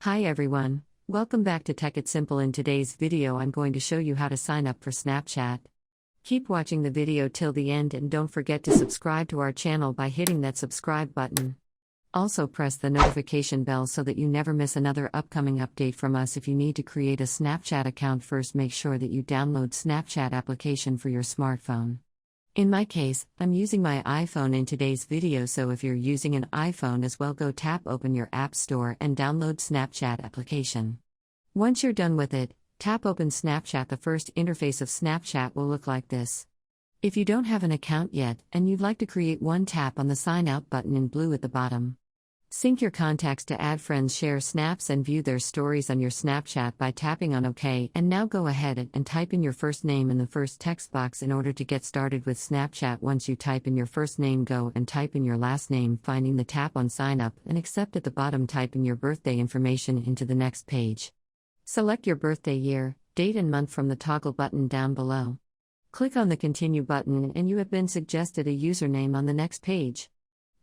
Hi everyone, welcome back to Tech It Simple. In today's video I'm going to show you how to sign up for Snapchat. Keep watching the video till the end and don't forget to subscribe to our channel by hitting that subscribe button. Also press the notification bell so that you never miss another upcoming update from us. If you need to create a Snapchat account, first make sure that you download Snapchat application for your smartphone. In my case, I'm using my iPhone in today's video, so if you're using an iPhone as well, go tap open your App Store and download Snapchat application. Once you're done with it, tap open Snapchat. The first interface of Snapchat will look like this. If you don't have an account yet and you'd like to create one, tap on the sign out button in blue at the bottom. Sync your contacts to add friends, share snaps and view their stories on your Snapchat by tapping on OK. And now go ahead and type in your first name in the first text box in order to get started with Snapchat. Once you type in your first name, go and type in your last name, finding the tap on sign up and accept at the bottom. Type in your birthday information into the next page. Select your birthday year, date and month from the toggle button down below. Click on the continue button and you have been suggested a username on the next page.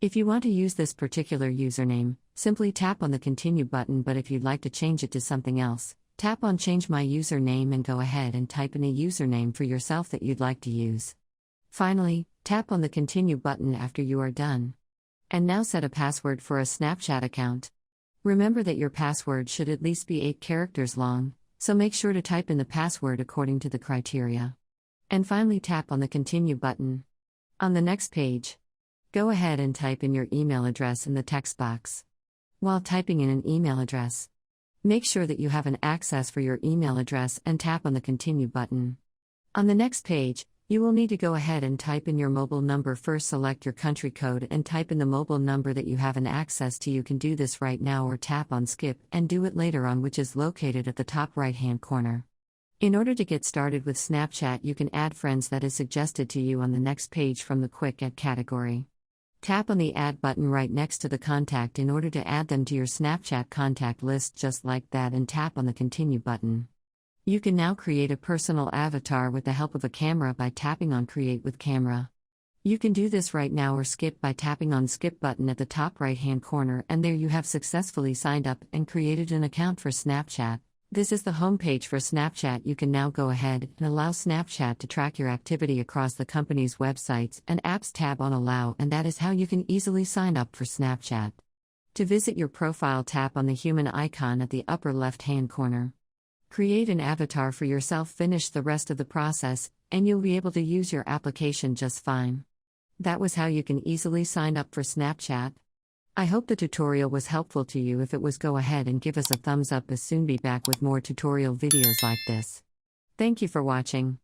If you want to use this particular username, simply tap on the continue button, but if you'd like to change it to something else, tap on change my username and go ahead and type in a username for yourself that you'd like to use. Finally, tap on the continue button after you are done. And now set a password for a Snapchat account. Remember that your password should at least be 8 characters long, so make sure to type in the password according to the criteria. And finally, tap on the continue button. On the next page, go ahead and type in your email address in the text box. While typing in an email address, make sure that you have an access for your email address and tap on the continue button. On the next page, you will need to go ahead and type in your mobile number. First, select your country code and type in the mobile number that you have an access to. You can do this right now or tap on skip and do it later on, which is located at the top right-hand corner. In order to get started with Snapchat, you can add friends that is suggested to you on the next page from the Quick Add category. Tap on the Add button right next to the contact in order to add them to your Snapchat contact list just like that, and tap on the Continue button. You can now create a personal avatar with the help of a camera by tapping on Create with Camera. You can do this right now or skip by tapping on Skip button at the top right-hand corner, and there you have successfully signed up and created an account for Snapchat. This is the homepage for Snapchat. You can now go ahead and allow Snapchat to track your activity across the company's websites and apps. Tab on Allow, and that is how you can easily sign up for Snapchat. To visit your profile, tap on the human icon at the upper left-hand corner. Create an avatar for yourself, finish the rest of the process, and you'll be able to use your application just fine. That was how you can easily sign up for Snapchat. I hope the tutorial was helpful to you. If it was, go ahead and give us a thumbs up. As soon be back with more tutorial videos like this. Thank you for watching.